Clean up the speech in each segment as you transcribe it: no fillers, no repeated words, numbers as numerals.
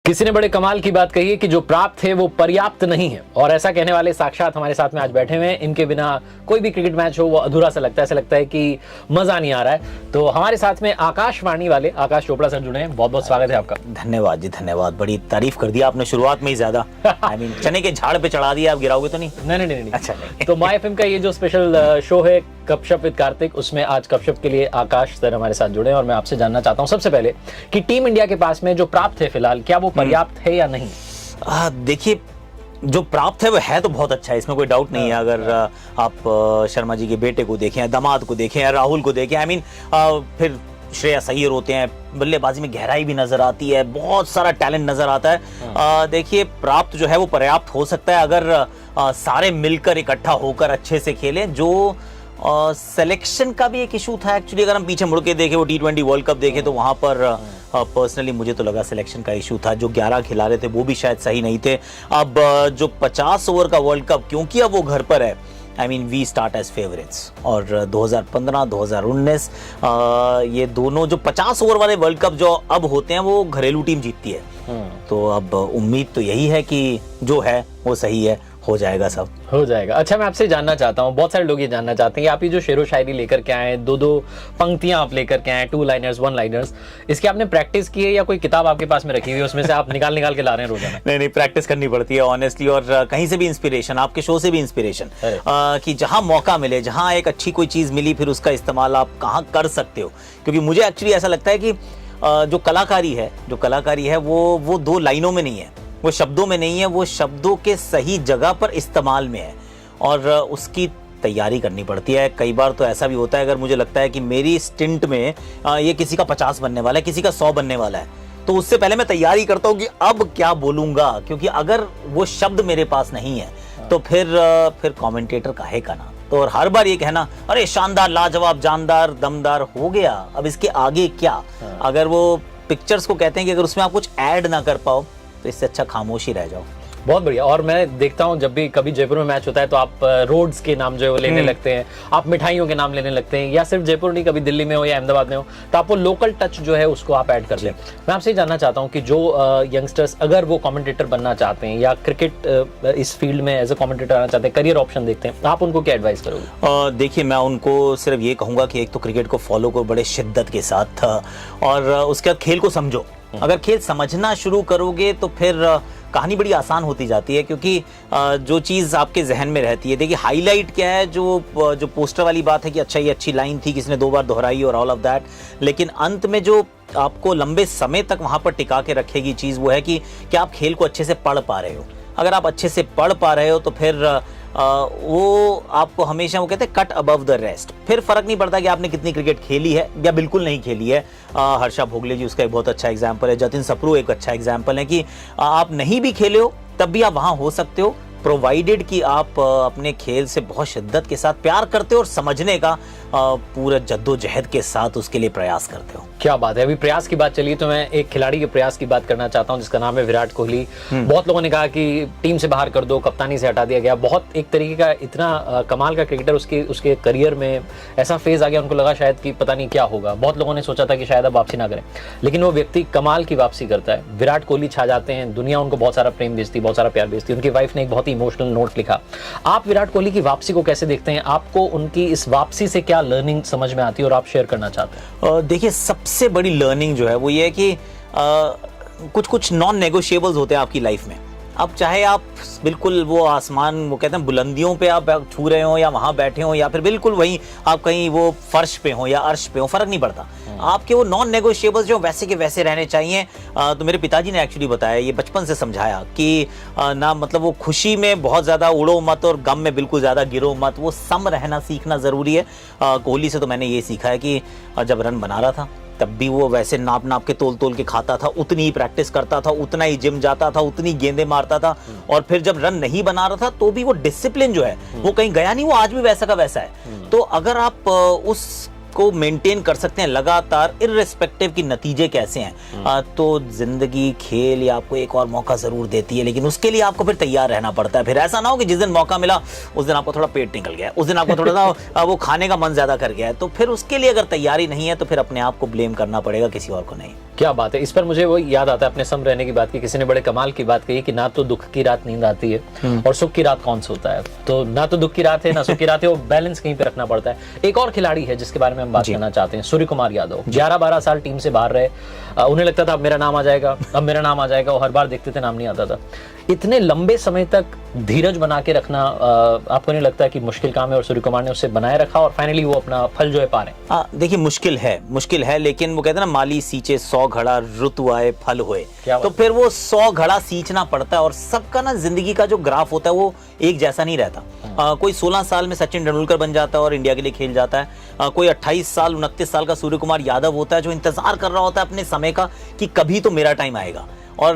किसी ने बड़े कमाल की बात कही है कि जो प्राप्त है वो पर्याप्त नहीं है, और ऐसा कहने वाले साक्षात हमारे साथ में आज बैठे हुए हैं। इनके बिना कोई भी क्रिकेट मैच हो वो अधूरा सा लगता है, ऐसा लगता है कि मजा नहीं आ रहा है। तो हमारे साथ में आकाशवाणी वाले आकाश चोपड़ा सर जुड़े हैं, बहुत बहुत स्वागत है आपका। धन्यवाद जी, धन्यवाद। बड़ी तारीफ कर दिया आपने शुरुआत में ही ज्यादा। आई मीन चने के झाड़ पे चढ़ा दिया, आप गिराओगे तो नहीं? नहीं। अच्छा नहीं। तो माय एफएम का ये जो स्पेशल शो है गपशप विद कार्तिक, उसमें आज गपशप के लिए आकाश सर हमारे साथ जुड़े हैं। और मैं आपसे जानना चाहता हूं सबसे पहले कि टीम इंडिया के पास में जो प्राप्त है फिलहाल, क्या वो पर्याप्त है या नहीं? देखिए, जो प्राप्त है वो है तो बहुत अच्छा है, इसमें कोई डाउट नहीं है। अगर आप शर्मा जी के बेटे को देखें, दामाद को देखें, राहुल को देखें, आई मीन फिर श्रेयस अय्यर होते हैं, बल्लेबाजी में गहराई भी नजर आती है, बहुत सारा टैलेंट नजर आता है। देखिए, प्राप्त जो है वो पर्याप्त हो सकता है अगर सारे मिलकर इकट्ठा होकर अच्छे से खेलें। जो सिलेक्शन का भी एक इशू था एक्चुअली, अगर हम पीछे मुड़ के देखें, वो T20 वर्ल्ड कप देखें तो वहां पर पर्सनली मुझे तो लगा सिलेक्शन का इशू था। जो 11 खिला रहे थे वो भी शायद सही नहीं थे। अब जो 50 ओवर का वर्ल्ड कप, क्योंकि अब वो घर पर है, I mean we start as favourites. और 2015 2019 ये दोनों जो 50 ओवर वाले वर्ल्ड कप जो अब होते हैं वो घरेलू टीम जीतती है। तो अब उम्मीद तो यही है कि जो है वो सही है, हो जाएगा, सब हो जाएगा। अच्छा, मैं आपसे जानना चाहता हूँ, बहुत सारे लोग ये जानना चाहते हैं कि आप ये जो शेरो शायरी लेकर के आए, दो पंक्तियां आप लेकर के आए, 2 लाइनर्स 1 लाइनर्स, इसकी आपने प्रैक्टिस की है या कोई किताब आपके पास में रखी हुई है उसमें से आप निकाल के ला रहे हैं रोजाना? नहीं, प्रैक्टिस करनी पड़ती है ऑनेस्टली, और कहीं से भी इंस्पिरेशन, आपके शो से भी इंस्पिरेशन, कि जहां मौका मिले, जहां एक अच्छी कोई चीज मिली, फिर उसका इस्तेमाल आप कहां कर सकते हो। क्योंकि मुझे एक्चुअली ऐसा लगता है कि जो कलाकारी है वो 2 लाइनों में नहीं है, वो शब्दों में नहीं है, वो शब्दों के सही जगह पर इस्तेमाल में है, और उसकी तैयारी करनी पड़ती है। कई बार तो ऐसा भी होता है, अगर मुझे लगता है कि मेरी स्टिंट में ये किसी का 50 बनने वाला है, किसी का 100 बनने वाला है, तो उससे पहले मैं तैयारी करता हूँ कि अब क्या बोलूंगा, क्योंकि अगर वो शब्द मेरे पास नहीं है तो फिर कमेंटेटर काहे का ना। तो और हर बार ये कहना, अरे शानदार, लाजवाब, जानदार, दमदार, हो गया, अब इसके आगे क्या? अगर वो पिक्चर्स को कहते हैं कि अगर उसमें आप कुछ ऐड ना कर पाओ तो इससे अच्छा खामोश ही रह जाओ। बहुत बढ़िया। और मैं देखता हूँ जब भी कभी जयपुर में मैच होता है तो आप रोड्स के नाम जो है वो लेने लगते हैं, आप मिठाइयों के नाम लेने लगते हैं, या सिर्फ जयपुर नहीं, कभी दिल्ली में हो या अहमदाबाद में हो तो आप वो लोकल टच जो है उसको आप ऐड कर लें। मैं आपसे जानना चाहता हूँ कि जो यंगस्टर्स अगर वो कमेंटेटर बनना चाहते हैं या क्रिकेट इस फील्ड में एज ए कमेंटेटर आना चाहते हैं, करियर ऑप्शन देखते हैं, आप उनको क्या एडवाइस करोगे? देखिए, मैं उनको सिर्फ ये कहूंगा कि एक तो क्रिकेट को फॉलो करो बड़े शिद्दत के साथ, और उसके बाद खेल को समझो। अगर खेल समझना शुरू करोगे तो फिर कहानी बड़ी आसान होती जाती है, क्योंकि जो चीज़ आपके जहन में रहती है, देखिए हाईलाइट क्या है, जो पोस्टर वाली बात है कि अच्छा ये अच्छी लाइन थी, किसने 2 बार दोहराई और ऑल ऑफ दैट, लेकिन अंत में जो आपको लंबे समय तक वहां पर टिका के रखेगी चीज़ वो है कि क्या आप खेल को अच्छे से पढ़ पा रहे हो। अगर आप अच्छे से पढ़ पा रहे हो तो फिर वो आपको हमेशा, वो कहते हैं कट अबव द रेस्ट, फिर फर्क नहीं पड़ता कि आपने कितनी क्रिकेट खेली है या बिल्कुल नहीं खेली है। हर्षा भोगले जी उसका एक बहुत अच्छा एग्जाम्पल है, जतिन सप्रू एक अच्छा एग्जाम्पल है कि आप नहीं भी खेले हो तब भी आप वहां हो सकते हो, प्रोवाइडेड कि आप अपने खेल से बहुत शिद्दत के साथ प्यार करते हो और समझने का पूरा जद्दोजहद के साथ उसके लिए प्रयास करते हो। क्या बात है। अभी प्रयास की बात चली तो मैं एक खिलाड़ी के प्रयास की बात करना चाहता हूं जिसका नाम है विराट कोहली। बहुत लोगों ने कहा कि टीम से बाहर कर दो, कप्तानी से हटा दिया गया, बहुत एक तरीके का इतना कमाल का क्रिकेटर उसके करियर में ऐसा फेज आ गया, उनको लगा शायद कि पता नहीं क्या होगा। बहुत लोगों ने सोचा था कि शायद अब वापसी ना करें, लेकिन वो व्यक्ति कमाल की वापसी करता है। विराट कोहली छा जाते हैं, दुनिया उनको बहुत सारा प्रेम भेजती, बहुत सारा प्यार भेजती। उनकी वाइफ ने एक बहुत ही इमोशनल नोट लिखा। आप विराट कोहली की वापसी को कैसे देखते हैं? आपको उनकी इस वापसी से क्या लर्निंग समझ में आती है और आप शेयर करना चाहते हैं? देखिए, सबसे बड़ी लर्निंग जो है वो ये है कि कुछ नॉन नेगोशिएबल्स होते हैं आपकी लाइफ में। अब चाहे आप बिल्कुल वो आसमान, वो कहते हैं बुलंदियों पे आप छू रहे हो या वहां बैठे हो, या फिर बिल्कुल वहीं आप कहीं वो फर्श पे हो या अर्श पे हो, फर्क नहीं पड़ता। आपके वो नॉन नेगोशिएबल्स जो वैसे के वैसे रहने चाहिए। तो मेरे पिताजी ने एक्चुअली बताया, ये बचपन से समझाया कि ना, मतलब वो खुशी में बहुत ज़्यादा उड़ो मत और गम में बिल्कुल ज़्यादा गिरो मत, वो सम रहना सीखना ज़रूरी है। कोहली से तो मैंने ये सीखा है कि जब रन बना रहा था तब भी वो वैसे नाप के तोल के खाता था, उतनी ही प्रैक्टिस करता था, उतना ही जिम जाता था, उतनी गेंदें मारता था, और फिर जब रन नहीं बना रहा था तो भी वो डिसिप्लिन जो है वो कहीं गया नहीं, वो आज भी वैसा का वैसा है। तो अगर आप उस को मेंटेन कर सकते हैं लगातार, इररिस्पेक्टिव की नतीजे कैसे हैं, तो जिंदगी खेल या आपको एक और मौका जरूर देती है, लेकिन उसके लिए आपको फिर तैयार रहना पड़ता है। फिर ऐसा ना हो कि जिस दिन मौका मिला उस दिन आपको थोड़ा पेट निकल गया, उस दिन आपको थोड़ा सा वो खाने का मन ज्यादा कर गया है, तो फिर उसके लिए अगर तैयारी नहीं है तो फिर अपने आप को ब्लेम करना पड़ेगा, किसी और को नहीं। क्या बात है। इस पर मुझे वो याद आता है अपने सम रहने की बात की, किसी ने बड़े कमाल की बात कही कि ना तो दुख की रात नींद आती है और सुख की रात कौन सोता है। तो ना तो दुख की रात है ना सुख की रात है, वो बैलेंस कहीं पे रखना पड़ता है। एक और खिलाड़ी है जिसके बारे में हम बात करना चाहते हैं, सूर्य कुमार यादव। 11-12 साल टीम से बाहर रहे, उन्हें लगता था अब मेरा नाम आ जाएगा, अब मेरा नाम आ जाएगा, और हर बार देखते थे नाम नहीं आता था। इतने लंबे समय तक धीरज बना के रखना आपको नहीं लगता कि मुश्किल काम है, और सूर्य कुमार ने उसे बनाए रखा और फाइनली वो अपना फल जो है पा रहे हैं? देखिए मुश्किल है, लेकिन वो कहते हैं ना, माली सींचे 100 घड़ा ऋतु आए फल होए। तो फिर वो 100 घड़ा सींचना पड़ता है, और सबका ना जिंदगी का जो ग्राफ होता है वो एक जैसा नहीं रहता। कोई 16 साल में सचिन तेंदुलकर बन जाता है और इंडिया के लिए खेल जाता है, कोई 28 साल 29 साल का सूर्य कुमार यादव होता है जो इंतजार कर रहा होता है अपने समय का कि कभी तो मेरा टाइम आएगा। और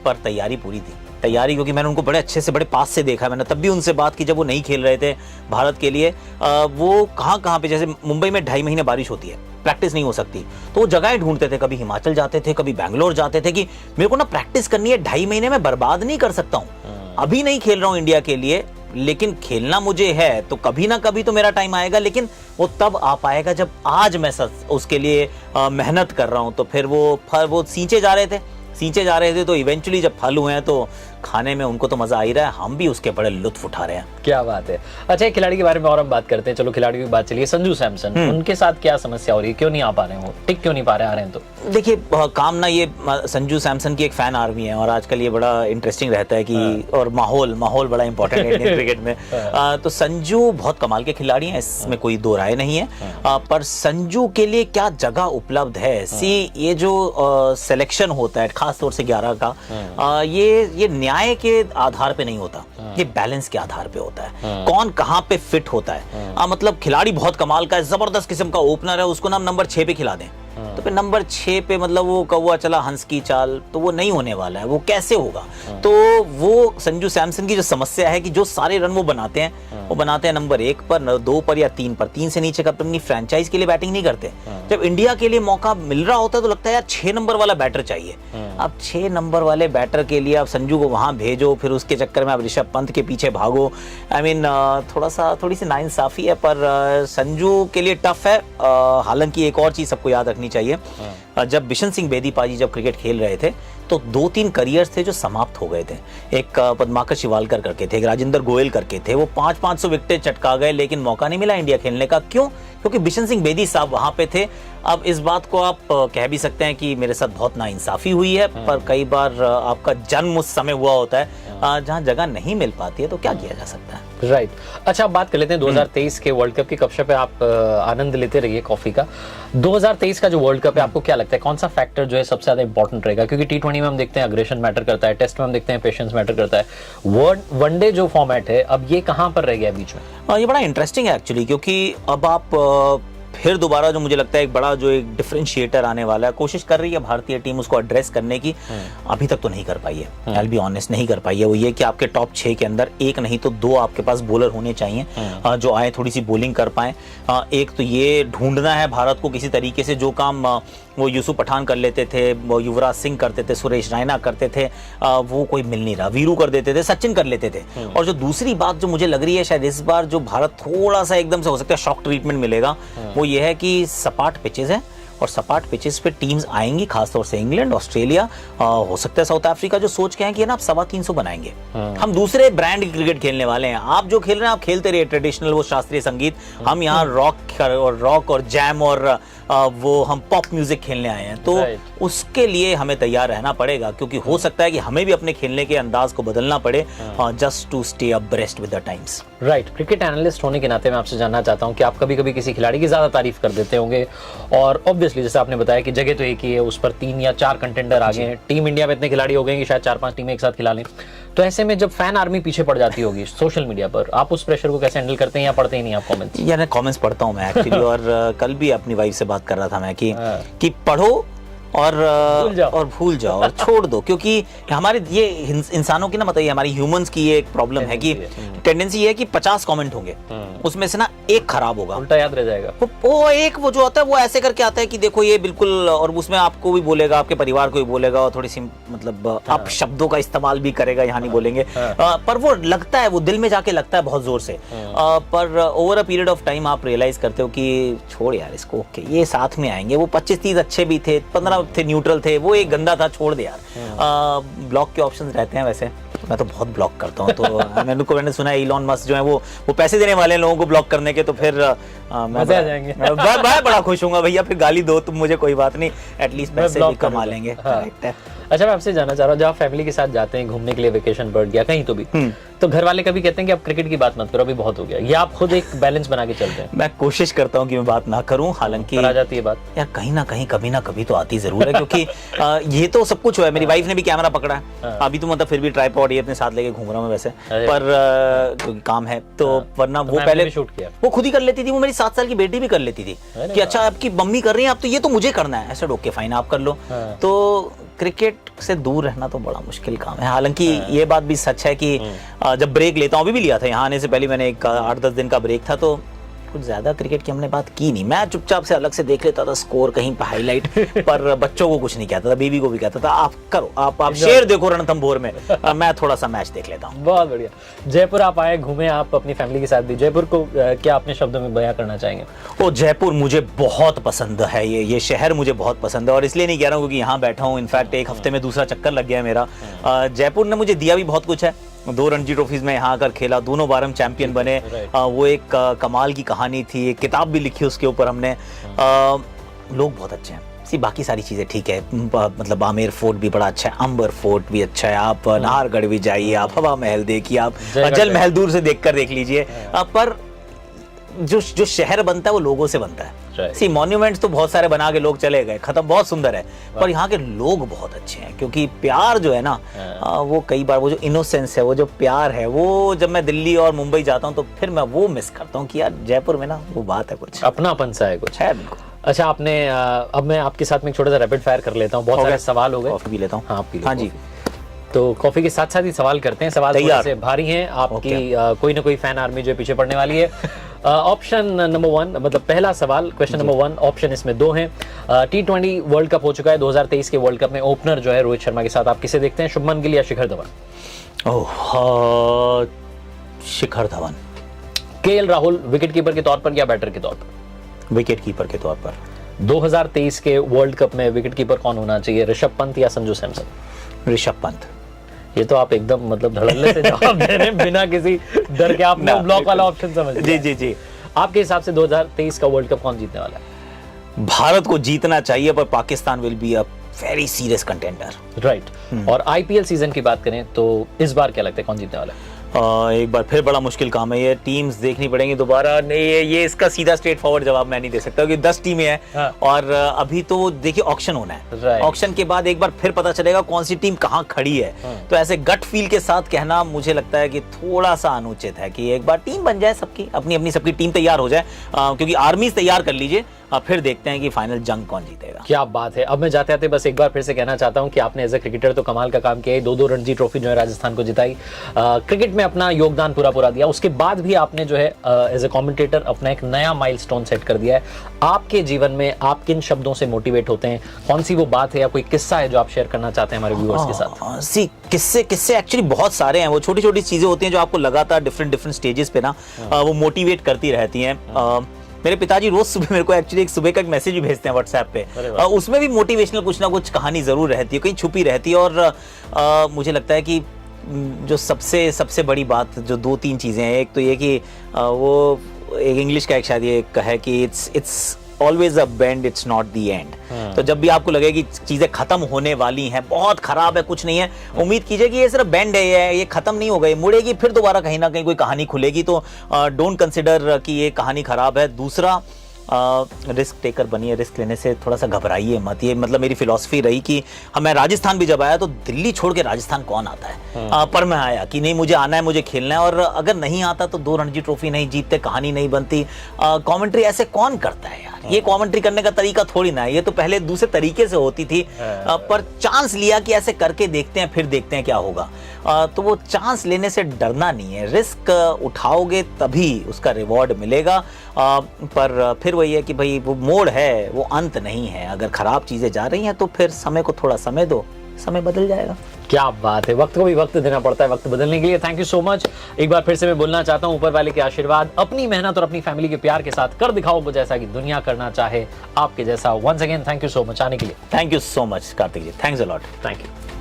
पर तैयारी पूरी थी, क्योंकि मैंने उनको बड़े अच्छे से, बड़े पास से देखा। मैंने तब भी उनसे बात की जब वो नहीं खेल रहे थे भारत के लिए। वो कहाँ पे, जैसे मुंबई में 2.5 महीने बारिश होती है, प्रैक्टिस नहीं हो सकती, तो वो जगह ढूंढते थे। कभी हिमाचल जाते थे, कभी बैंगलोर जाते थे कि मेरे को ना प्रैक्टिस करनी है, 2.5 महीने में बर्बाद नहीं कर सकता हूँ। अभी नहीं खेल रहा हूँ इंडिया के लिए, लेकिन खेलना मुझे है, तो कभी ना कभी तो मेरा टाइम आएगा। लेकिन वो तब आ पाएगा जब आज मैं उसके लिए मेहनत कर रहा हूँ। तो फिर वो सींचे जा रहे थे, तो इवेंचुअली जब फल हुए हैं तो खाने में उनको तो मजा आ ही रहा है, हम भी उसके बड़े लुत्फ उठा रहे हैं। क्या बात है। अच्छा, एक खिलाड़ी के बारे में और हम बात करते हैं। चलो खिलाड़ी की बात चलिए, संजू सैमसन, उनके साथ क्या समस्या हो रही है, क्यों नहीं आ पा रहे हैं, वो टिक क्यों नहीं पा रहे, आ रहे हैं तो? देखिए काम ना, ये संजू सैमसन की एक फैन आर्मी है, और आजकल ये बड़ा इंटरेस्टिंग रहता है कि और माहौल बड़ा इंपॉर्टेंट है इंडियन क्रिकेट में। तो संजू बहुत कमाल के खिलाड़ी हैं, इसमें कोई दो राय नहीं है। पर संजू के लिए क्या जगह उपलब्ध है, ये जो सिलेक्शन होता है खासतौर से 11 का, ये न्याय के आधार पे नहीं होता, ये बैलेंस के आधार पे होता है। कौन कहां पे फिट होता है। मतलब खिलाड़ी बहुत कमाल का है, जबरदस्त किस्म का ओपनर है, उसको ना नंबर 6 पे खिला दें, तो फिर नंबर 6 पे मतलब वो कौवा चला हंस की चाल, तो वो नहीं होने वाला है, वो कैसे होगा। तो वो संजू सैमसन की जो समस्या है कि जो सारे रन वो बनाते हैं नंबर 1 पर, 2 पर या 3 पर, 3 से नीचे कभी अपनी फ्रेंचाइज के लिए बैटिंग नहीं करते। जब इंडिया के लिए मौका मिल रहा होता है तो लगता है यार 6 नंबर वाला बैटर चाहिए। अब 6 नंबर वाले बैटर के लिए आप संजू को वहां भेजो, फिर उसके चक्कर में आप ऋषभ पंत के पीछे भागो। थोड़ी सी नाइंसाफी है, पर संजू के लिए टफ है। हालांकि एक और चीज सबको याद रखनी चाहिए, जब बिशन सिंह बेदी पाजी जब क्रिकेट खेल रहे थे तो 2-3 करियर्स थे जो समाप्त हो गए थे। एक पद्माकर शिवालकर करके थे, एक राजेंद्र गोयल करके थे, वो 500-500 विकेटें चटका गए, लेकिन मौका नहीं मिला इंडिया खेलने का। क्यों? क्योंकि बिशन सिंह बेदी साहब वहां पे थे। अब इस बात को आप कह भी सकते हैं कि मेरे साथ बहुत नाइंसाफी हुई है, पर कई बार आपका जन्म उस समय हुआ होता है जहां जगह नहीं मिल पाती है, तो क्या किया जा सकता है। राइट। अच्छा, अब बात कर लेते हैं 2023 के वर्ल्ड कप की। कप पे आप आनंद लेते रहिए कॉफी का। 2023 का जो वर्ल्ड कप है, आपको क्या लगता है कौन सा फैक्टर जो है सबसे ज्यादा इंपॉर्टेंट रहेगा? क्योंकि T20 में हम देखते हैं अग्रेशन मैटर करता है, टेस्ट में हम देखते हैं पेशेंस मैटर करता है, वनडे जो फॉर्मेट है अब ये कहां पर रह गया बीच में? ये बड़ा इंटरेस्टिंग है एक्चुअली, क्योंकि अब आप फिर दोबारा जो मुझे लगता है एक बड़ा जो एक डिफरेंशिएटर आने वाला है, कोशिश कर रही है भारतीय टीम उसको एड्रेस करने की, अभी तक तो नहीं कर पाई है। आई विल बी ऑनेस्ट, नहीं कर पाई है। वो ये कि आपके टॉप 6 के अंदर एक नहीं तो 2 आपके पास बॉलर होने चाहिए जो आए, थोड़ी सी बॉलिंग कर पाए। एक तो ये ढूंढना है भारत को किसी तरीके से, जो काम वो यूसुफ पठान कर लेते थे, वो युवराज सिंह करते थे, सुरेश रैना करते थे, वो कोई मिल नहीं रहा। वीरू कर देते थे, सचिन कर लेते थे। और जो दूसरी बात जो मुझे लग रही है, शायद इस बार जो भारत थोड़ा सा एकदम से हो सकता है शॉक ट्रीटमेंट मिलेगा, वो ये है कि सपाट पिचेस है, और सपाट पिचेस पे टीम्स आएंगी, खासतौर से इंग्लैंड, ऑस्ट्रेलिया, हो सकता है साउथ अफ्रीका, जो सोच के हैं कि ना आप 350 बनाएंगे, हम दूसरे ब्रांड की क्रिकेट खेलने वाले हैं। आप जो खेल रहे हैं आप खेलते रहिए ट्रेडिशनल वो शास्त्रीय संगीत, हम यहाँ रॉक और जैम और वो हम पॉप म्यूजिक खेलने आए हैं। तो उसके लिए हमें तैयार रहना पड़ेगा, क्योंकि हो सकता है कि हमें भी अपने खेलने के अंदाज को बदलना पड़े, just to stay abreast with the times. Right. Cricket analyst होने के नाते मैं आपसे जानना चाहता हूं कि आप कभी कभी किसी खिलाड़ी की ज्यादा तारीफ कर देते होंगे, और ऑब्वियसली जैसे आपने बताया कि जगह तो एक ही है, उस पर 3 या 4 कंटेंडर आ गए हैं। टीम इंडिया में इतने खिलाड़ी हो गए कि शायद 4-5 टीमें एक साथ खिला लें। तो ऐसे में जब फैन आर्मी पीछे पड़ जाती होगी सोशल मीडिया पर, आप उस प्रेशर को कैसे हैंडल करते हैं, या पढ़ते ही नहीं आप कमेंट्स? यार कमेंट्स पढ़ता हूं मैं एक्चुअली, और कल भी अपनी वाइफ से बात कर रहा था मैं कि पढ़ो और भूल जाओ और छोड़ दो, क्योंकि हमारे ये इंसानों की ना, मतलब हमारी ह्यूमंस की ये एक प्रॉब्लम है कि टेंडेंसी ये है कि 50 कमेंट होंगे, उसमें से ना एक खराब होगा, उल्टा याद रह जाएगा। वो एक वो जो आता है वो ऐसे करके आता है कि देखो ये बिल्कुल, और उसमें आपको भी बोलेगा, आपके परिवार को भी बोलेगा, और थोड़ी सी मतलब आप शब्दों का इस्तेमाल भी करेगा, यहाँ नहीं बोलेंगे, पर वो लगता है, वो दिल में जाके लगता है बहुत जोर से। पर over a period of time आप रियलाइज करते हो कि छोड़ यार इसको, ये साथ में आएंगे। वो 25-30 अच्छे भी थे, 15 थे, न्यूट्रल थे, वो एक गंदा था, छोड़ दे यार। ब्लॉक के ऑप्शंस रहते हैं वैसे, मैं तो बहुत ब्लॉक करता हूँ। तो मैंने सुना है इलॉन मस्क जो है वो पैसे देने वाले हैं लोगों को ब्लॉक करने के, तो फिर मजे आ जाएंगे। मैं बड़ा खुश हूँगा भैया, फिर गाली दो तुम मुझे, कोई बात नहीं, एटलीस्ट पैसे भी कमा लेंगे। अच्छा, मैं आपसे जानना चाह रहा हूँ, जब आप फैमिली के साथ जाते हैं घूमने के लिए, वेकेशन पर या कहीं तो भी, तो घर वाले कभी कहते हैं कि अब क्रिकेट की बात मत करो, अभी बहुत हो गया, या आप खुद एक बैलेंस बना के चलते हैं? मैं कोशिश करता हूँ कि मैं बात ना करूँ, हालांकि आ जाती है बात यार, कहीं ना कहीं कभी ना कभी तो आती जरूर है, क्योंकि ये तो सब कुछ हुआ है। मेरी वाइफ ने भी कैमरा पकड़ा है, अभी तो मतलब फिर भी ट्राइपॉड ये अपने साथ लेके घूम रहा हूँ वैसे, पर क्योंकि काम है तो, वरना वो पहले शूट किया, वो खुद ही कर लेती थी, वो मेरी 7 साल की बेटी भी कर लेती थी कि अच्छा आपकी मम्मी कर रही है, अब तो ये तो मुझे करना है। ऐसा ओके फाइन, आप कर लो। तो क्रिकेट से दूर रहना तो बड़ा मुश्किल काम है। हालांकि ये बात भी सच है कि जब ब्रेक लेता हूँ, अभी भी लिया था यहाँ आने से पहले, मैंने एक 8-10 दिन का ब्रेक था, तो कुछ ज्यादा क्रिकेट की हमने बात की नहीं। मैं चुपचाप से अलग से देख लेता था स्कोर कहीं पे हाईलाइट, पर बच्चों को कुछ नहीं कहता था, बेबी को भी कहता था आप करो, आप शेर देखो रणथंभौर में, मैं थोड़ा सा मैच देख लेता हूँ। बहुत बढ़िया। जयपुर आप आए, घूमे आप अपनी फैमिली के साथ भी, जयपुर को क्या अपने शब्दों में बयां करना चाहेंगे? ओ, जयपुर मुझे बहुत पसंद है, ये शहर मुझे बहुत पसंद है, और इसलिए नहीं कह रहा हूँ क्योंकि यहाँ बैठा हूँ, इनफैक्ट एक हफ्ते में दूसरा चक्कर लग गया है मेरा। जयपुर ने मुझे दिया भी बहुत कुछ है, 2 रणजी ट्रॉफीज में यहाँ आकर खेला, दोनों बार हम चैंपियन बने। वो एक कमाल की कहानी थी, एक किताब भी लिखी उसके ऊपर हमने। लोग बहुत अच्छे हैं, बाकी सारी चीज़ें ठीक है, मतलब आमेर फोर्ट भी बड़ा अच्छा है, अंबर फोर्ट भी अच्छा है, आप नाहरगढ़ भी जाइए, आप हवा महल देखिए, आप जल महल दूर से देख लीजिए, पर जो शहर बनता है वो लोगों से बनता है। मॉन्यूमेंट्स तो बहुत सारे बना के लोग चले गए, खत्म, बहुत सुंदर है, पर यहाँ के लोग बहुत अच्छे हैं, क्योंकि प्यार जो है ना, वो कई बार वो जो इनोसेंस है, वो जो प्यार है, वो जब मैं दिल्ली और मुंबई जाता हूँ तो फिर मैं वो मिस करता हूँ कि यार जयपुर में ना वो बात है, कुछ अपनापन सा है, कुछ है बिल्कुल। अच्छा, आपने अब मैं आपके साथ में एक छोटा सा रैपिड फायर कर लेता हूँ, बहुत सारे सवाल हो गए। कॉफी पी लेता हूँ। हाँ, पी लो। हाँ जी, तो कॉफी के साथ साथ ही सवाल करते हैं, सवाल थोड़े से भारी हैं, आपकी कोई ना कोई फैन आर्मी जो है पीछे पड़ने वाली है। ऑप्शन नंबर 1, मतलब पहला सवाल, क्वेश्चन नंबर 1, ऑप्शन इसमें 2 हैं। T20 वर्ल्ड कप हो चुका है, 2023 के वर्ल्ड कप में ओपनर जो है रोहित शर्मा के साथ आप किसे देखते हैं, शुभमन गिल या Shikhar Dhawan? Shikhar Dhawan. KL Rahul wicket keeper के तौर पर या बैटर के तौर पर? विकेट कीपर के तौर पर। 2023 के वर्ल्ड कप में विकेट कीपर कौन होना चाहिए, ऋषभ पंत या संजू सैमसन? ऋषभ पंत। ये तो आप एकदम मतलब धड़ल्ले से जवाब दे रहे हैं, बिना किसी डर के, आपने ब्लॉक वाला ऑप्शन समझ लिया। जी। आपके हिसाब से 2023 का वर्ल्ड कप कौन जीतने वाला है? भारत को जीतना चाहिए, पर Pakistan will be a very serious contender. Right. और आईपीएल सीजन की बात करें तो इस बार क्या लगता है कौन जीतने वाला है? एक बार फिर बड़ा मुश्किल काम है, ये टीम्स देखनी पड़ेंगी दोबारा। ये इसका सीधा स्ट्रेट फॉरवर्ड जवाब मैं नहीं दे सकता, क्योंकि 10 टीमें हैं। हाँ। और अभी तो देखिए ऑक्शन होना है, ऑक्शन के बाद एक बार फिर पता चलेगा कौन सी टीम कहाँ खड़ी है। हाँ। तो ऐसे गट फील के साथ कहना मुझे लगता है कि थोड़ा सा अनुचित है, कि एक बार टीम बन जाए सबकी, अपनी सबकी टीम तैयार हो जाए, क्योंकि आर्मीज तैयार कर लीजिए, फिर देखते हैं कि फाइनल जंग कौन जीतेगा। क्या बात है। अब मैं जाते आते बस एक बार फिर से कहना चाहता हूं कि आपने एज ए क्रिकेटर तो कमाल का काम किया, 2 रणजी ट्रॉफी जो है राजस्थान को जिताई, क्रिकेट में अपना योगदान पूरा दिया, उसके बाद भी आपने जो है एज ए कमेंटेटर अपना एक नया माइलस्टोन सेट कर दिया है। आपके जीवन में आप किन शब्दों से मोटिवेट होते हैं, कौन सी वो बात है या कोई किस्सा है जो आप शेयर करना चाहते हैं हमारे व्यूअर्स के साथ? किस्से एक्चुअली बहुत सारे हैं, वो छोटी छोटी चीजें होती हैं जो आपको लगातार डिफरेंट स्टेजेस पे ना वो मोटिवेट करती रहती हैं। मेरे पिताजी रोज सुबह मेरे को एक्चुअली एक सुबह का एक मैसेज भी भेजते हैं व्हाट्सएप पे, उसमें भी मोटिवेशनल कुछ ना कुछ कहानी जरूर रहती है, कहीं छुपी रहती है। और मुझे लगता है कि जो सबसे बड़ी बात, जो 2-3 चीजें हैं, एक तो ये कि वो एक इंग्लिश का एक शायद ये है कि it's always a bend, it's not the end. तो जब भी आपको लगे कि चीजें खत्म होने वाली हैं, बहुत खराब है, कुछ नहीं है, उम्मीद कीजिए कि ये सिर्फ बेंड है, ये खत्म नहीं हो गई, मुड़ेगी, फिर दोबारा कहीं ना कहीं कोई कहानी खुलेगी। तो डोंट कंसिडर कि ये कहानी खराब है। दूसरा, रिस्क टेकर बनिए, रिस्क लेने से थोड़ा सा घबराइए मत। ये मतलब मेरी फिलॉसफी रही कि मैं राजस्थान भी जब आया तो दिल्ली छोड़ के राजस्थान कौन आता है, पर मैं आया कि नहीं, मुझे आना है, मुझे खेलना है। और अगर नहीं आता तो 2 रणजी ट्रॉफी नहीं जीतते, कहानी नहीं बनती। कमेंट्री ऐसे कौन करता है यार, ये कमेंट्री करने का तरीका थोड़ी ना है, ये तो पहले दूसरे तरीके से होती थी, पर चांस लिया कि ऐसे करके देखते हैं, फिर देखते हैं क्या होगा। तो वो चांस लेने से डरना नहीं है, रिस्क उठाओगे तभी उसका रिवॉर्ड मिलेगा। पर फिर वही है कि भाई वो मोड़ है, वो अंत नहीं है। अगर खराब चीजें जा रही हैं तो फिर समय को थोड़ा समय दो, समय बदल जाएगा। क्या बात है, वक्त को भी वक्त देना पड़ता है वक्त बदलने के लिए। Thank you so much. एक बार फिर से मैं बोलना चाहता हूं, ऊपर वाले के आशीर्वाद, अपनी मेहनत और अपनी फैमिली के प्यार के साथ कर दिखाओ वो जैसा कि दुनिया करना चाहे आपके जैसा। Once again thank you so much आने के लिए। Thank you so much Karthik ji, thanks a lot. Thank you.